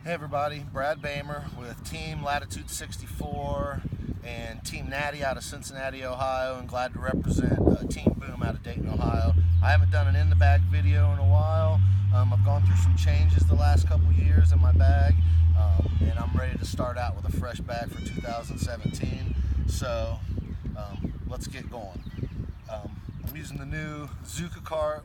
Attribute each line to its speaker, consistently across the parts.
Speaker 1: Hey everybody, Brad Boehmer with Team Latitude 64 and Team Natty out of Cincinnati, Ohio, and glad to represent Team Boom out of Dayton, Ohio. I haven't done an in the bag video in a while. I've gone through some changes the last couple years in my bag, and I'm ready to start out with a fresh bag for 2017. So let's get going. I'm using the new Zuka cart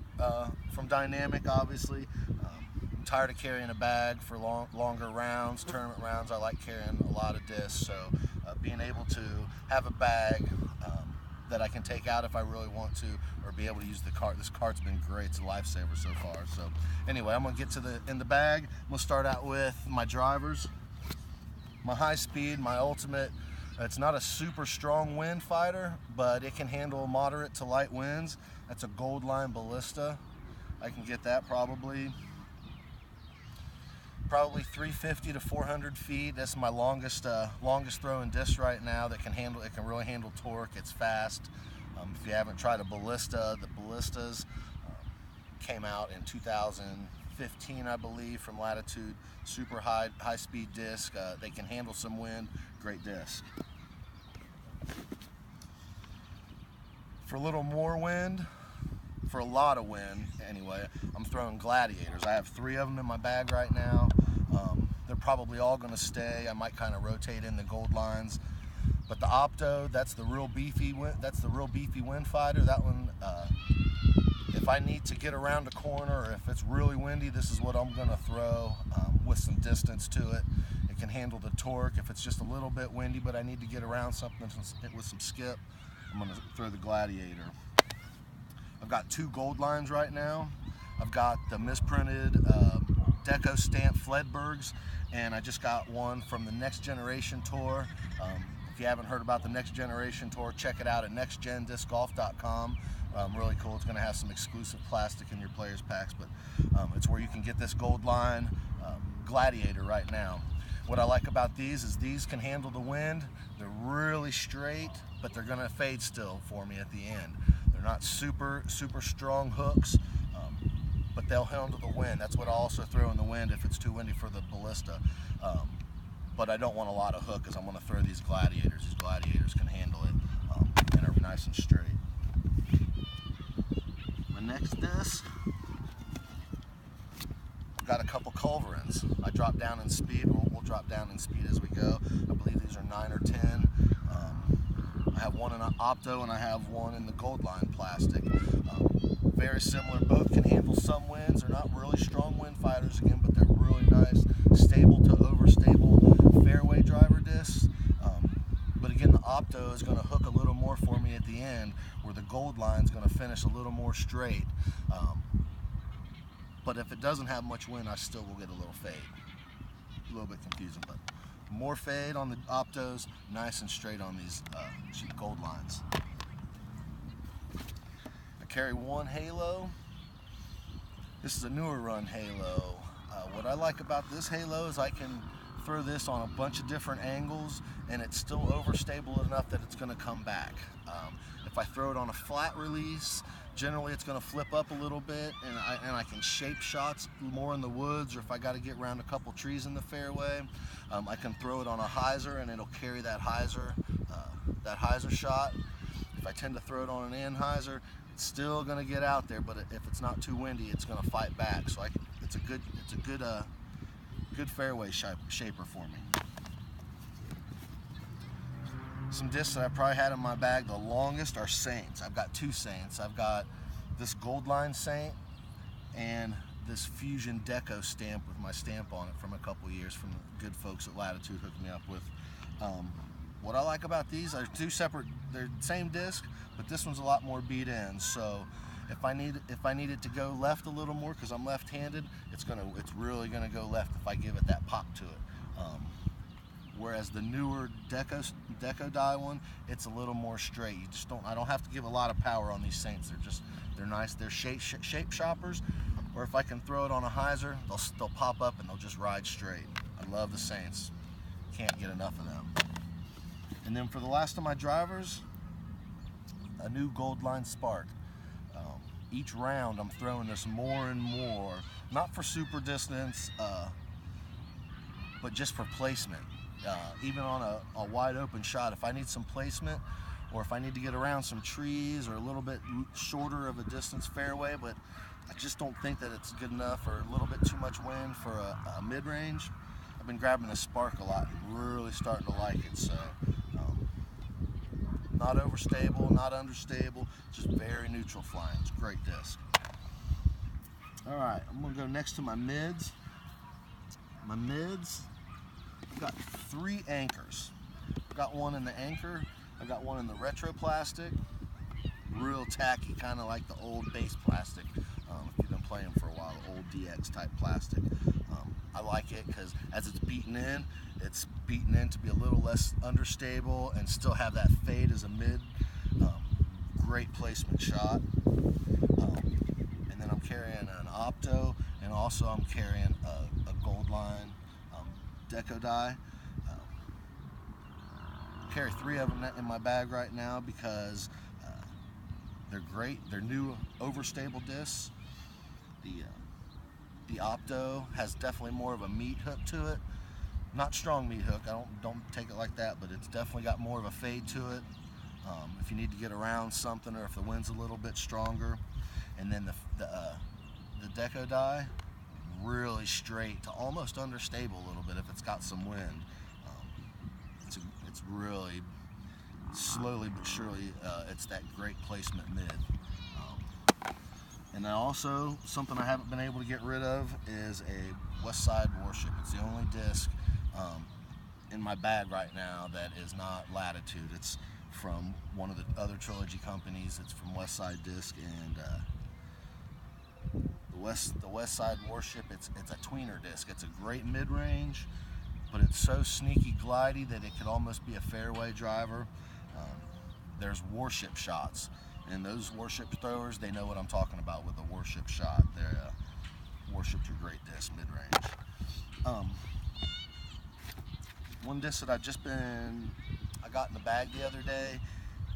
Speaker 1: from Dynamic, obviously. I'm tired of carrying a bag for longer rounds, tournament rounds. I like carrying a lot of discs, so being able to have a bag that I can take out if I really want to, or be able to use the cart. This cart's been great. It's a lifesaver so far. So anyway, I'm gonna get to in the bag. I'm gonna start out with my drivers. My high speed, my ultimate. It's not a super strong wind fighter, but it can handle moderate to light winds. That's a Gold Line Ballista. I can get that probably 350 to 400 feet. That's my longest throwing disc right now that can handle. It can really handle torque. It's fast. If you haven't tried a ballista, the ballistas came out in 2015, I believe, from Latitude. Super high speed disc. They can handle some wind. Great disc. For a little more wind, for a lot of wind anyway, I'm throwing Gladiators. I have 3 of them in my bag right now. They're probably all going to stay. I might kind of rotate in the Gold Lines, but the Opto, that's the real beefy wind fighter. That one, if I need to get around a corner or if it's really windy, this is what I'm going to throw with some distance to it. It can handle the torque. If it's just a little bit windy but I need to get around something with some skip, I'm going to throw the Gladiator. I've got 2 Gold Lines right now. I've got the misprinted Deco stamp Fledbergs, and I just got one from the Next Generation Tour. If you haven't heard about the Next Generation Tour, check it out at nextgendiscgolf.com. Really cool. It's going to have some exclusive plastic in your players packs, but it's where you can get this Gold Line Gladiator right now. What I like about these is these can handle the wind. They're really straight, but they're going to fade still for me at the end. They're not super strong hooks, but they'll handle the wind. That's what I also throw in the wind if it's too windy for the Ballista. But I don't want a lot of hook because I'm going to throw these Gladiators. These Gladiators can handle it and are nice and straight. My next disc, I've got a couple culverins. I drop down in speed. We'll drop down in speed as we go. I believe these are 9 or 10. I have one in an Opto and I have one in the Gold Line plastic. Very similar. Both can handle some winds. They're not really strong wind fighters again, but they're really nice, stable to overstable fairway driver discs. But again, the Opto is going to hook a little more for me at the end, where the Gold Line is going to finish a little more straight. But if it doesn't have much wind, I still will get a little fade. A little bit confusing, but more fade on the Optos, nice and straight on these cheap Gold Lines. I carry one Halo. This is a newer run Halo. What I like about this Halo is I can throw this on a bunch of different angles and it's still overstable enough that it's going to come back. If I throw it on a flat release, generally it's going to flip up a little bit, and I can shape shots more in the woods, or if I got to get around a couple trees in the fairway, I can throw it on a hyzer and it'll carry that hyzer shot. If I tend to throw it on an anhyzer, it's still going to get out there, but if it's not too windy, it's going to fight back. So it's a good fairway shaper for me. Some discs that I probably had in my bag the longest are Saints. I've got 2 Saints. I've got this Gold Line Saint and this Fusion Deco stamp with my stamp on it from a couple years from the good folks at Latitude hooked me up with. What I like about these are 2 separate, they're the same disc, but this one's a lot more beat in. So if I need it to go left a little more because I'm left-handed, it's really gonna go left if I give it that pop to it. Whereas the newer Deco die one, it's a little more straight. I don't have to give a lot of power on these Saints. They're nice. They're shape shoppers. Or if I can throw it on a hyzer, they'll pop up and they'll just ride straight. I love the Saints. Can't get enough of them. And then for the last of my drivers, a new Gold Line Spark. Each round I'm throwing this more and more, not for super distance, but just for placement. Even on a wide open shot, if I need some placement, or if I need to get around some trees or a little bit shorter of a distance fairway, but I just don't think that it's good enough or a little bit too much wind for a mid-range, I've been grabbing the Spark a lot and really starting to like it. So not overstable, not understable, just very neutral flying. It's a great disc. All right, I'm gonna go next to my mids. My mids, I've got 3 anchors. I've got one in the anchor, I've got one in the retro plastic, real tacky, kind of like the old base plastic. If you've been playing for a while, the old DX type plastic. I like it because as it's beaten in to be a little less understable and still have that fade as a mid. Great placement shot. And then I'm carrying an Opto, and also I'm carrying a Gold Line deco die. Carry 3 of them in my bag right now because they're great. They're new overstable discs. The Opto has definitely more of a meat hook to it. Not strong meat hook, I don't take it like that, but it's definitely got more of a fade to it. If you need to get around something or if the wind's a little bit stronger. And then the deco die, really straight to almost understable a little bit if it's got some wind. It's really slowly but surely, it's that great placement mid. And then also, something I haven't been able to get rid of is a West Side Warship. It's the only disc in my bag right now that is not Latitude. It's from one of the other trilogy companies. It's from West Side Disc, and the West Side Warship, it's a tweener disc. It's a great mid-range, but it's so sneaky glidey that it could almost be a fairway driver. There's Warship shots, and those Warship throwers, they know what I'm talking about with a Warship shot. Warships are great discs, mid-range. One disc that I got in the bag the other day,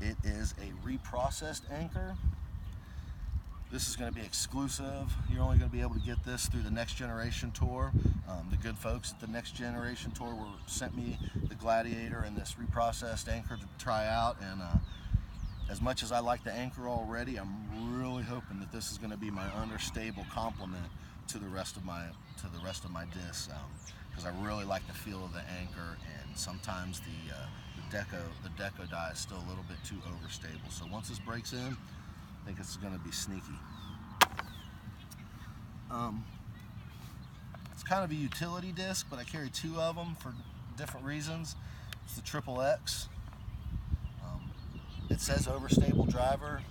Speaker 1: it is a reprocessed anchor. This is going to be exclusive. You're only going to be able to get this through the Next Generation Tour. The good folks at the Next Generation Tour sent me the Gladiator and this reprocessed anchor to try out, and as much as I like the anchor already, I'm really hoping that this is going to be my understable complement to the rest of my discs, because I really like the feel of the anchor, and sometimes the deco die is still a little bit too overstable. So once this breaks in, I think it's going to be sneaky. It's kind of a utility disc, but I carry 2 of them for different reasons. It's the Triple X. It says overstable driver,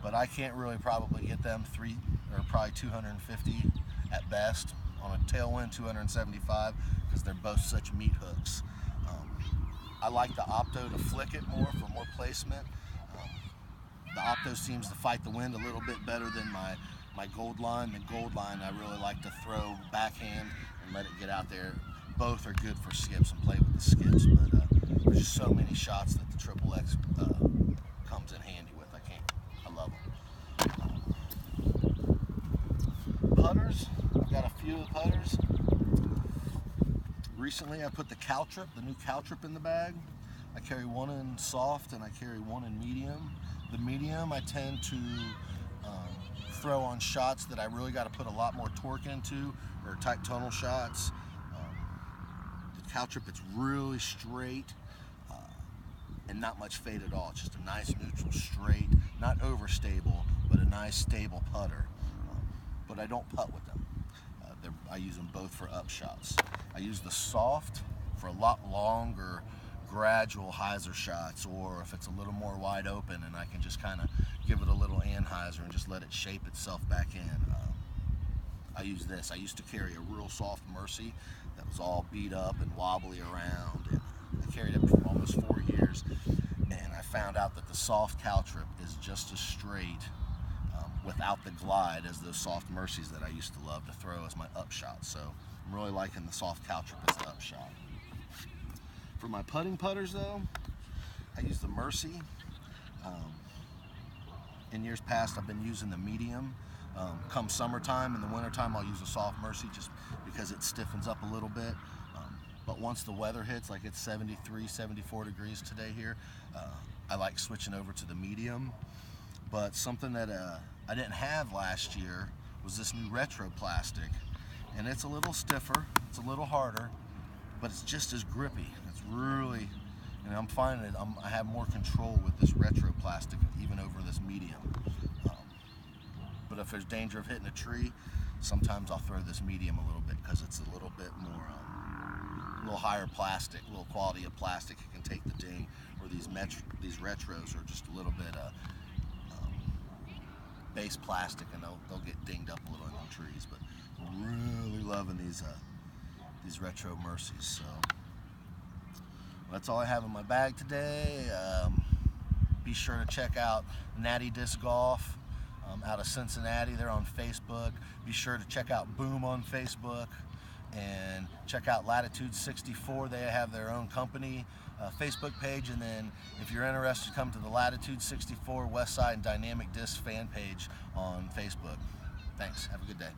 Speaker 1: but I can't really probably get them 250 at best. On a tailwind, 275, because they're both such meat hooks. I like the Opto to flick it more for more placement. The Opto seems to fight the wind a little bit better than my Gold Line. The Gold Line I really like to throw backhand and let it get out there. Both are good for skips and play with the skips, but there's just so many shots that the Triple X comes in handy with. I love them. Putters, I've got a few putters. Recently I put the new Caltrip in the bag. I carry 1 in soft and I carry 1 in medium. The medium I tend to throw on shots that I really got to put a lot more torque into, or tight tunnel shots. The Caltrip, it's really straight and not much fade at all. It's just a nice neutral straight, not overstable, but a nice stable putter. But I don't putt with them. I use them both for up shots. I use the soft for a lot longer, gradual hyzer shots, or if it's a little more wide open and I can just kind of give it a little anhyzer and just let it shape itself back in. I use this. I used to carry a real soft Mercy that was all beat up and wobbly around, and I carried it for almost 4 years, and I found out that the soft Caltrip is just as straight without the glide as those soft Mercies that I used to love to throw as my up shot. So I'm really liking the soft Caltrip as the up shot. For my putting putters though, I use the Mercy. In years past I've been using the medium. Come summertime, in the wintertime I'll use a soft Mercy just because it stiffens up a little bit. but once the weather hits, like it's 73, 74 degrees today here, I like switching over to the medium. But something that I didn't have last year was this new retro plastic, and it's a little stiffer, it's a little harder, but it's just as grippy. It's really, and I'm finding it, I have more control with this retro plastic even over this medium. But if there's danger of hitting a tree, sometimes I'll throw this medium a little bit because it's a little bit more, a little higher plastic, a little quality of plastic. It can take the ding, where these retros are just a little bit base plastic, and they'll get dinged up a little in the trees. But I'm really loving these retro Mercies. So that's all I have in my bag today. Be sure to check out Natty Disc Golf out of Cincinnati. They're on Facebook. Be sure to check out Boom on Facebook, and check out Latitude 64. They have their own company Facebook page, and then if you're interested, come to the Latitude 64 Westside and Dynamic Disc fan page on Facebook. Thanks. Have a good day.